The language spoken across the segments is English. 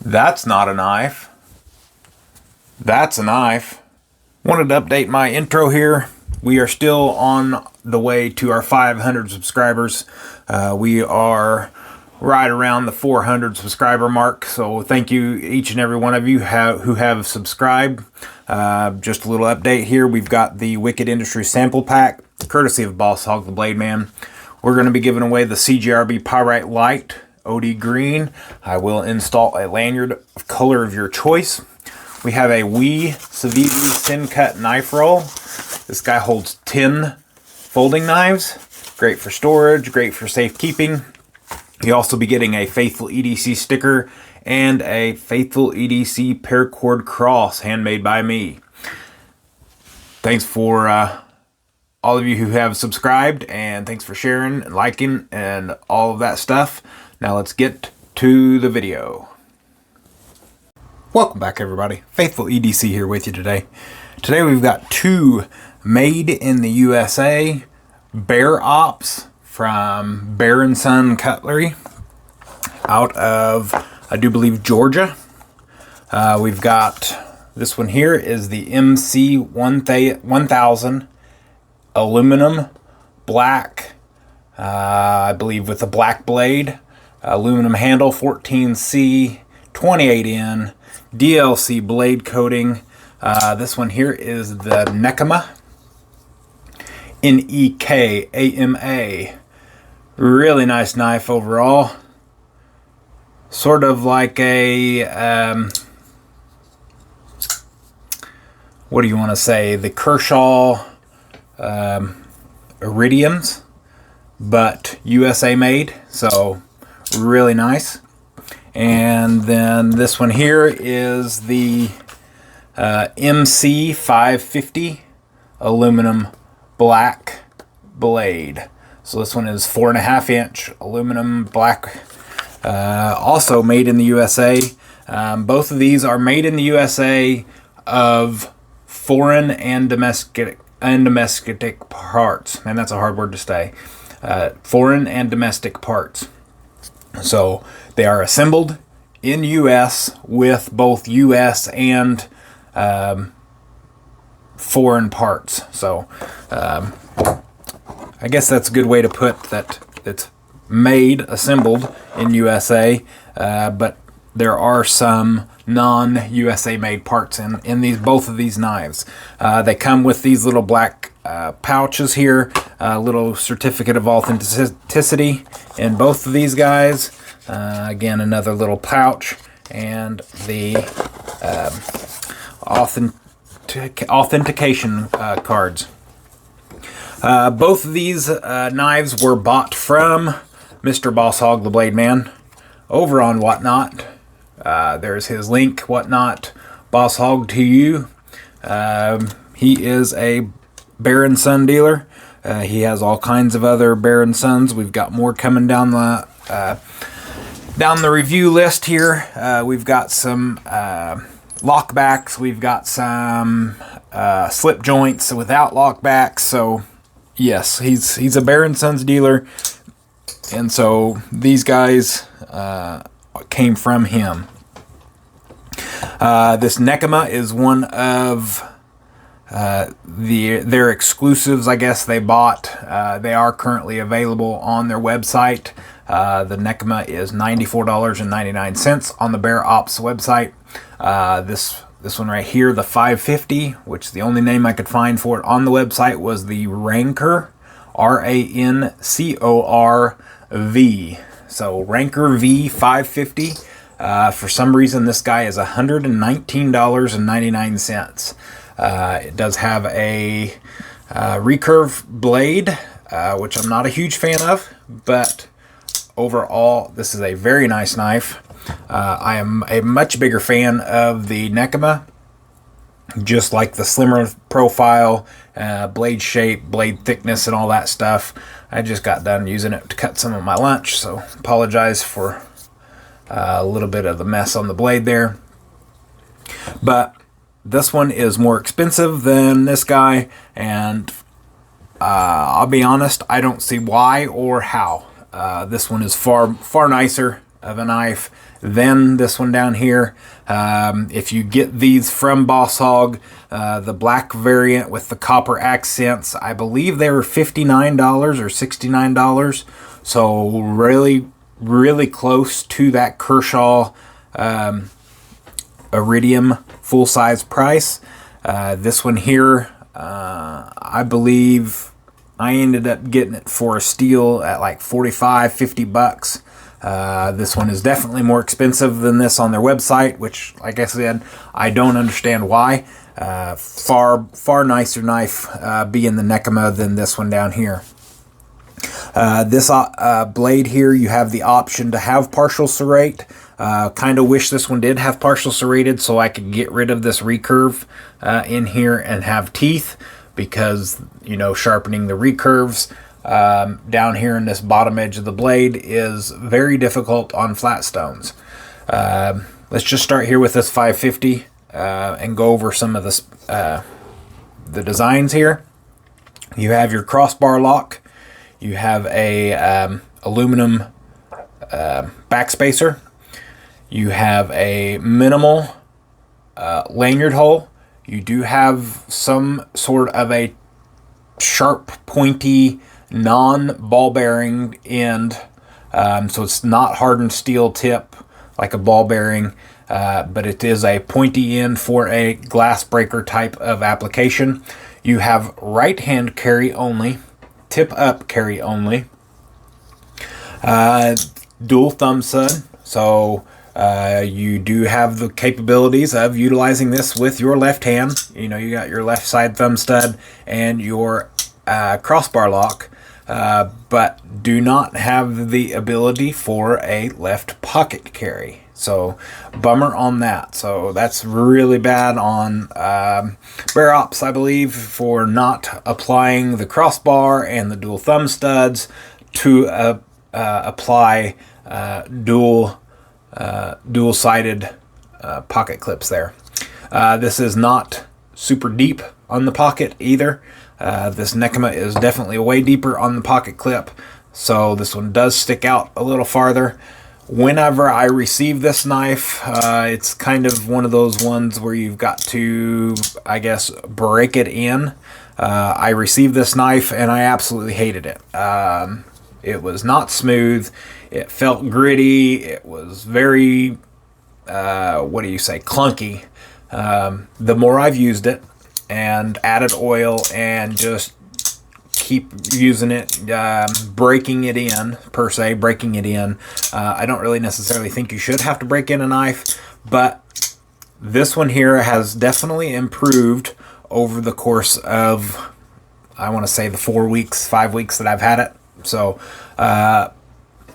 That's not a knife. That's a knife. Wanted to update my intro here. We are still on the way to our 500 subscribers. We are right around the 400 subscriber mark. So thank you each and every one of you who have subscribed. Just a little update here. We've got the Wicked Industries sample pack, courtesy of Boss Hog the Blade Man. We're going to be giving away the CGRB Pyrite Light OD Green. I will install a lanyard of color of your choice. We have a Wee Civivi Thin Cut Knife Roll. This guy holds 10 folding knives. Great for storage, great for safekeeping. You'll also be getting a Faithful EDC sticker and a Faithful EDC paracord cross handmade by me. Thanks for all of you who have subscribed, and thanks for sharing and liking and all of that stuff. Now let's get to the video. Welcome back, everybody. Faithful EDC here with you today. Today we've got two made in the USA Bear Ops from Bear & Son Cutlery out of, I do believe, Georgia. We've got this one here is the MC 1000 aluminum black, I believe with a black blade, aluminum handle, 14C, 28N, DLC blade coating. This one here is the Nekama, Nekama. Really nice knife overall. Sort of like a, what do you want to say? The Kershaw Iridiums, but USA made. So really nice. And then this one here is the MC 550 aluminum black blade. So this one is 4.5 inch aluminum black, also made in the USA. Both of these are made in the USA of foreign and domestic parts. Man, that's a hard word to say. Foreign and domestic parts. So they are assembled in US with both US and foreign parts. So I guess that's a good way to put that. It's made, assembled in USA, but there are some non-USA made parts in both of these knives. They come with these little black pouches here, a little certificate of authenticity in both of these guys. Again, another little pouch, and the authentication cards. Both of these knives were bought from Mr. Boss Hog the Blade Man over on Whatnot. There's his link, Whatnot Boss Hog to you. He is a Bear & Son dealer. He has all kinds of other Bear & Sons. We've got more coming down the review list here. We've got some lockbacks. We've got some slip joints without lockbacks. So yes, he's a Bear & Sons dealer, and so these guys came from him. This Nekama is one of their exclusives, I guess they bought. They are currently available on their website. The Nekama is $94.99 on the Bear Ops website. This one right here, the 550, which the only name I could find for it on the website was the Rancor, R-A-N-C-O-R-V. So Rancor V 550. For some reason, this guy is $119.99. It does have a recurve blade, which I'm not a huge fan of, but overall, this is a very nice knife. I am a much bigger fan of the Nekama, just like the slimmer profile, blade shape, blade thickness, and all that stuff. I just got done using it to cut some of my lunch, so apologize for a little bit of the mess on the blade there. But this one is more expensive than this guy, and I'll be honest, I don't see why or how. This one is far nicer. of a knife than this one down here. If you get these from Boss Hog, the black variant with the copper accents, I believe they were $59 or $69. So really, really close to that Kershaw Iridium full-size price. This one here, I believe I ended up getting it for a steal at like 45, 50 bucks. This one is definitely more expensive than this on their website, which, like I said, I don't understand why. Far nicer knife being the Nekama than this one down here. This blade here, you have the option to have partial serrate. Kind of wish this one did have partial serrated so I could get rid of this recurve in here and have teeth, because, you know, sharpening the recurves down here in this bottom edge of the blade is very difficult on flat stones. Let's just start here with this 550 and go over some of this, the designs here. You have your crossbar lock. You have a aluminum backspacer. You have a minimal lanyard hole. You do have some sort of a sharp, pointy, non-ball bearing end. So it's not hardened steel tip like a ball bearing, but it is a pointy end for a glass breaker type of application. You have right hand carry only, tip up carry only, dual thumb stud. So you do have the capabilities of utilizing this with your left hand. You know, you got your left side thumb stud and your crossbar lock, but do not have the ability for a left pocket carry. So bummer on that. So that's really bad on Bear Ops, I believe, for not applying the crossbar and the dual thumb studs to apply dual-sided pocket clips there. This is not super deep on the pocket either. This Nekama is definitely way deeper on the pocket clip, so this one does stick out a little farther. Whenever I receive this knife, it's kind of one of those ones where you've got to, I guess, break it in. I received this knife and I absolutely hated it. It was not smooth. It felt gritty. It was very, clunky. The more I've used it and added oil and just keep using it, breaking it in, I don't really necessarily think you should have to break in a knife, but this one here has definitely improved over the course of, I want to say, the 5 weeks that I've had it. So,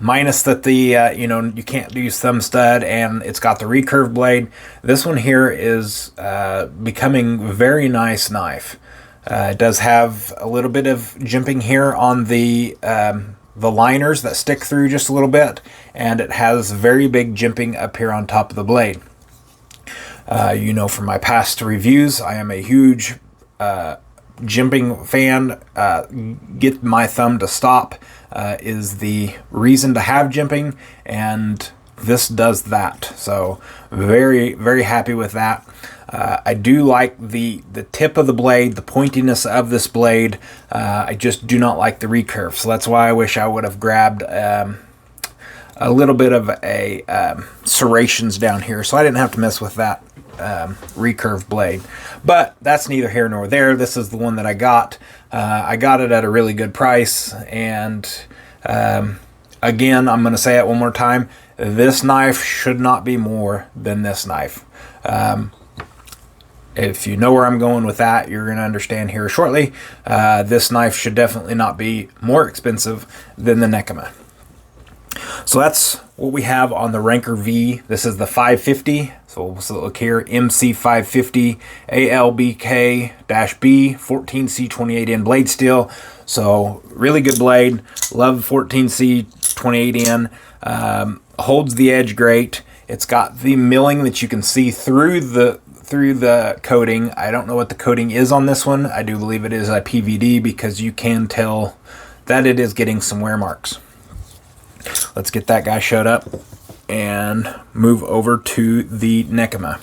minus that the, you can't use thumb stud and it's got the recurve blade. This one here is becoming a very nice knife. It does have a little bit of jimping here on the liners that stick through just a little bit, and it has very big jimping up here on top of the blade. From my past reviews, I am a huge jimping fan. Get my thumb to stop is the reason to have jimping, and this does that. So very, very happy with that. I do like the tip of the blade, the pointiness of this blade. I just do not like the recurve. So that's why I wish I would have grabbed a little bit of a serrations down here, so I didn't have to mess with that recurve blade. But that's neither here nor there. This is the one that I got. I got it at a really good price, and again, I'm going to say it one more time. This knife should not be more than this knife. If you know where I'm going with that, you're going to understand here shortly. This knife should definitely not be more expensive than the Nekama. So that's what we have on the Rancor V. This is the 550. So look here, MC550 ALBK-B 14C28N blade steel. So really good blade. Love 14C28N. Holds the edge great. It's got the milling that you can see through the coating. I don't know what the coating is on this one. I do believe it is a PVD because you can tell that it is getting some wear marks. Let's get that guy showed up. and move over to the Nekama.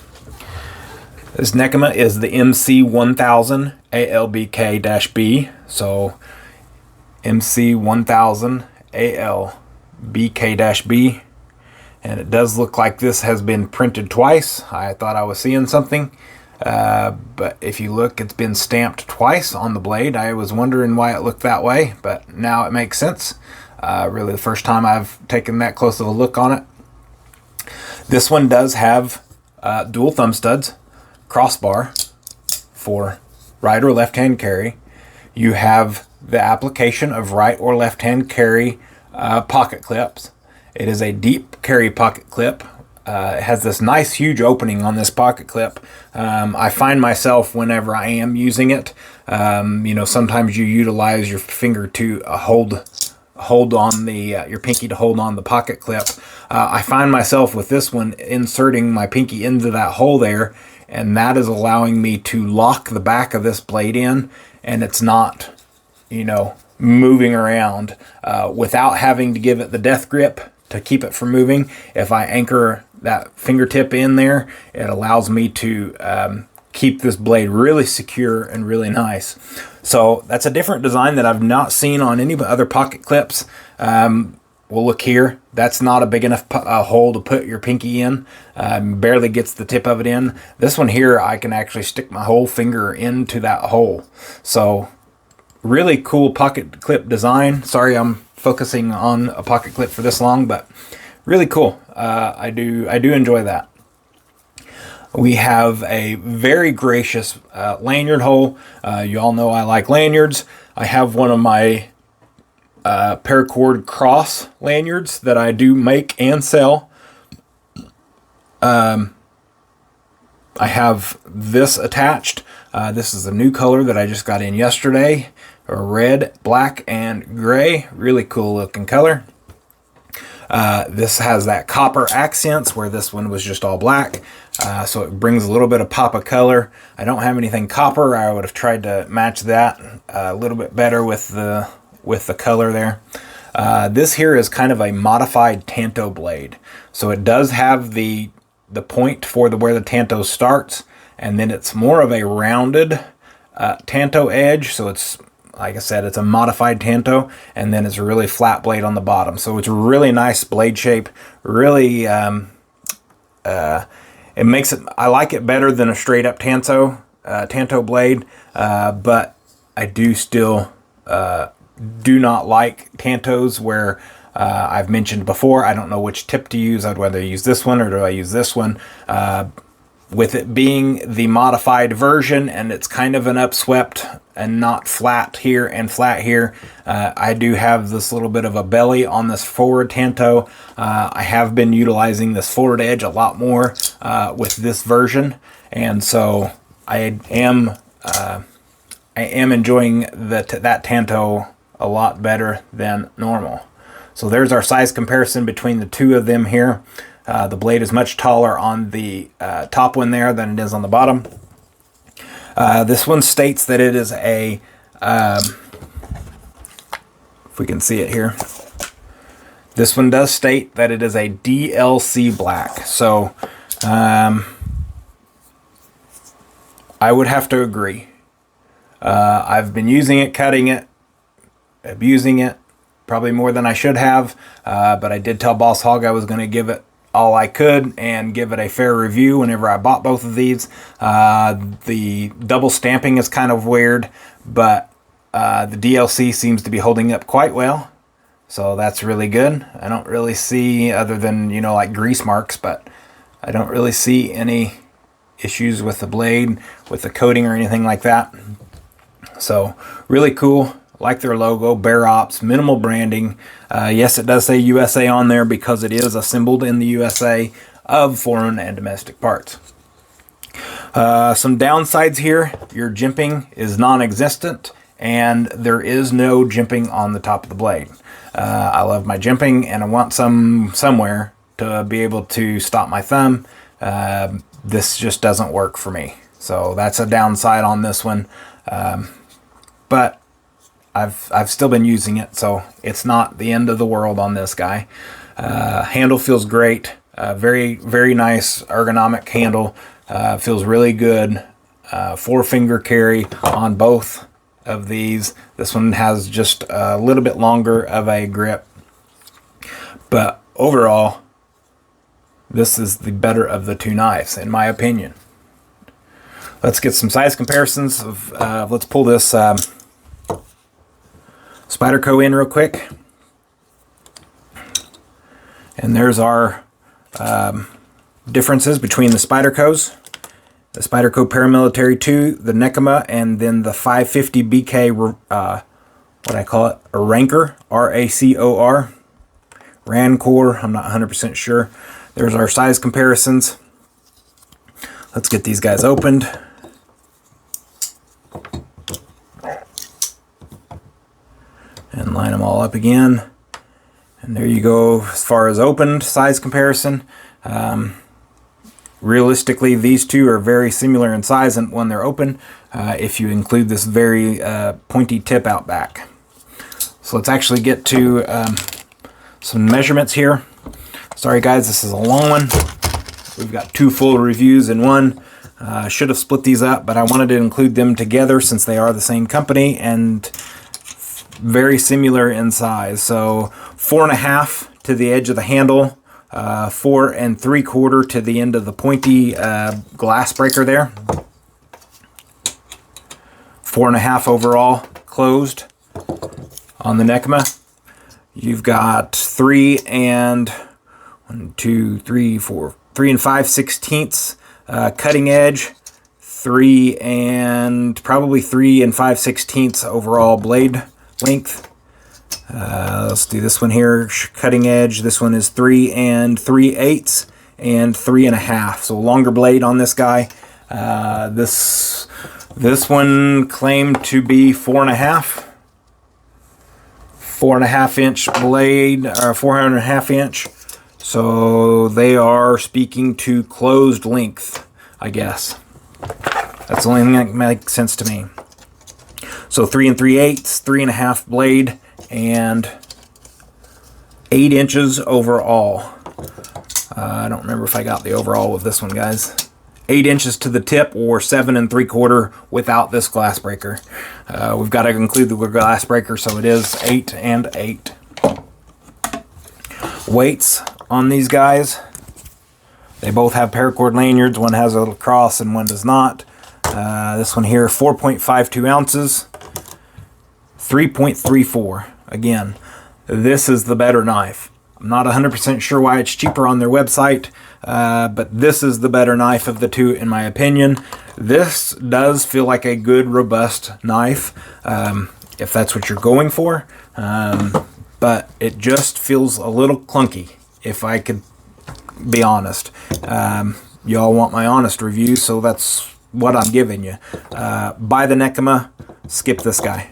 This Nekama is the MC1000 ALBK-B. So MC1000 ALBK-B. And it does look like this has been printed twice. I thought I was seeing something. But if you look, it's been stamped twice on the blade. I was wondering why it looked that way, but now it makes sense. Really the first time I've taken that close of a look on it. This one does have dual thumb studs, crossbar for right or left hand carry. You have the application of right or left hand carry pocket clips. It is a deep carry pocket clip. It has this nice huge opening on this pocket clip. I find myself whenever I am using it, you know, sometimes you utilize your finger to hold on the your pinky to hold on the pocket clip. I find myself with this one inserting my pinky into that hole there, and that is allowing me to lock the back of this blade in, and it's not, you know, moving around without having to give it the death grip to keep it from moving. If I anchor that fingertip in there, it allows me to keep this blade really secure and really nice. So that's a different design that I've not seen on any other pocket clips. We'll look here. That's not a big enough hole to put your pinky in. Barely gets the tip of it in. This one here, I can actually stick my whole finger into that hole. So really cool pocket clip design. Sorry I'm focusing on a pocket clip for this long, but really cool. I do enjoy that. We have a very gracious lanyard hole. You all know I like lanyards. I have one of my paracord cross lanyards that I do make and sell. I have this attached. This is a new color that I just got in yesterday. Red, black, and gray. Really cool looking color. This has that copper accents where this one was just all black. So it brings a little bit of pop of color. I don't have anything copper. I would have tried to match that a little bit better with the color there. This here is kind of a modified Tanto blade. So it does have the point for where the Tanto starts, and then it's more of a rounded Tanto edge. So it's, like I said, it's a modified Tanto, and then it's a really flat blade on the bottom. So it's a really nice blade shape. Really, it makes it, I like it better than a straight up Tanto blade, but I do still do not like Tantos where I've mentioned before, I don't know which tip to use. I'd rather use this one or do I use this one? With it being the modified version and it's kind of an upswept and not flat here and flat here, I do have this little bit of a belly on this forward Tanto. I have been utilizing this forward edge a lot more with this version, and so I am enjoying that Tanto a lot better than normal. So there's our size comparison between the two of them here. The blade is much taller on the top one there than it is on the bottom. This one states that it is a, if we can see it here, this one does state that it is a DLC black. So I would have to agree. I've been using it, cutting it, abusing it, probably more than I should have, but I did tell Boss Hog I was going to give it all I could and give it a fair review whenever I bought both of these. The double stamping is kind of weird, but the DLC seems to be holding up quite well, so that's really good. I don't really see, other than, you know, like grease marks, but I don't really see any issues with the blade, with the coating or anything like that. So really cool. Like their logo, Bear Ops, minimal branding. Yes, it does say USA on there because it is assembled in the USA of foreign and domestic parts. Some downsides here. Your jimping is non-existent, and there is no jimping on the top of the blade. I love my jimping, and I want somewhere to be able to stop my thumb. This just doesn't work for me. So that's a downside on this one. But I've still been using it, so it's not the end of the world on this guy. Handle feels great. Very, very nice ergonomic handle. Feels really good. 4-finger carry on both of these. This one has just a little bit longer of a grip. But overall, this is the better of the two knives, in my opinion. Let's get some size comparisons. Let's pull this Spyderco in real quick. And there's our differences between the Spydercos. The Spyderco Paramilitary 2, the Nekama, and then the 550 BK, what I call it, a Rancor, R-A-C-O-R. Rancor, I'm not 100% sure. There's our size comparisons. Let's get these guys opened. And line them all up again. And there you go as far as opened size comparison. Realistically, these two are very similar in size and when they're open, if you include this very pointy tip out back. So let's actually get to some measurements here. Sorry guys, this is a long one. We've got 2 full reviews in one. I should have split these up, but I wanted to include them together since they are the same company and very similar in size. So 4.5 to the edge of the handle, 4 3/4 to the end of the pointy glass breaker there. 4.5 overall closed on the Nekama. You've got 3 and 5/16 cutting edge, 3 and probably 3 5/16 overall blade length. Let's do this one here, cutting edge. This one is 3 3/8 and 3.5. So longer blade on this guy. This one claimed to be 4.5 inch blade, or 4.5 inch. So they are speaking to closed length, I guess. That's the only thing that makes sense to me. So 3 3/8, 3.5 blade, and 8 inches overall. I don't remember if I got the overall with this one, guys. 8 inches to the tip, or 7 3/4 without this glass breaker. We've got to include the glass breaker, so it is 8 and 8. Weights on these guys. They both have paracord lanyards. One has a little cross and one does not. This one here, 4.52 ounces, 3.34. Again, this is the better knife. I'm not 100% sure why it's cheaper on their website, but this is the better knife of the two, in my opinion. This does feel like a good, robust knife, if that's what you're going for, but it just feels a little clunky, if I could be honest. Y'all want my honest review, so that's what I'm giving you. Buy the Nekama, skip this guy.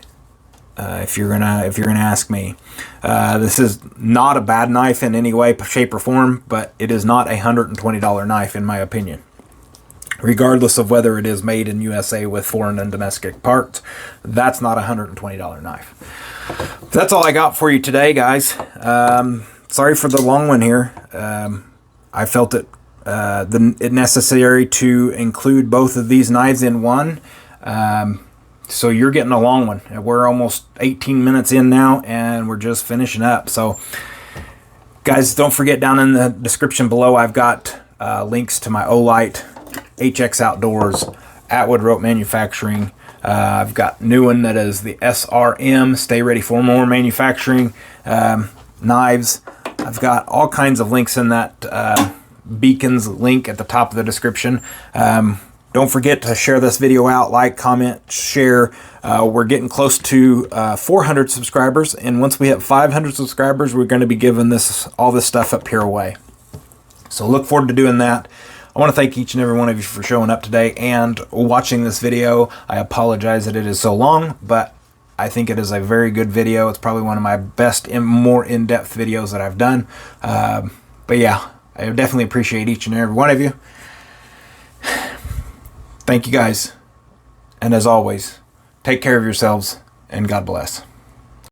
If you're gonna ask me, this is not a bad knife in any way, shape, or form, but it is not a $120 knife in my opinion. Regardless of whether it is made in USA with foreign and domestic parts, that's not a $120 knife. That's all I got for you today, guys. Sorry for the long one here. I felt it necessary to include both of these knives in one. So you're getting a long one. We're almost 18 minutes in now, and we're just finishing up. So, guys, don't forget, down in the description below, I've got links to my Olight, HX Outdoors, Atwood Rope Manufacturing. I've got new one that is the SRM, Stay Ready for More Manufacturing knives. I've got all kinds of links in that Beacons link at the top of the description. Don't forget to share this video out, like, comment, share. We're getting close to 400 subscribers, and once we hit 500 subscribers, we're going to be giving all this stuff up here away. So look forward to doing that. I want to thank each and every one of you for showing up today and watching this video. I apologize that it is so long, but I think it is a very good video. It's probably one of my best and more in-depth videos that I've done. But yeah, I definitely appreciate each and every one of you. Thank you, guys. And as always, take care of yourselves, and God bless.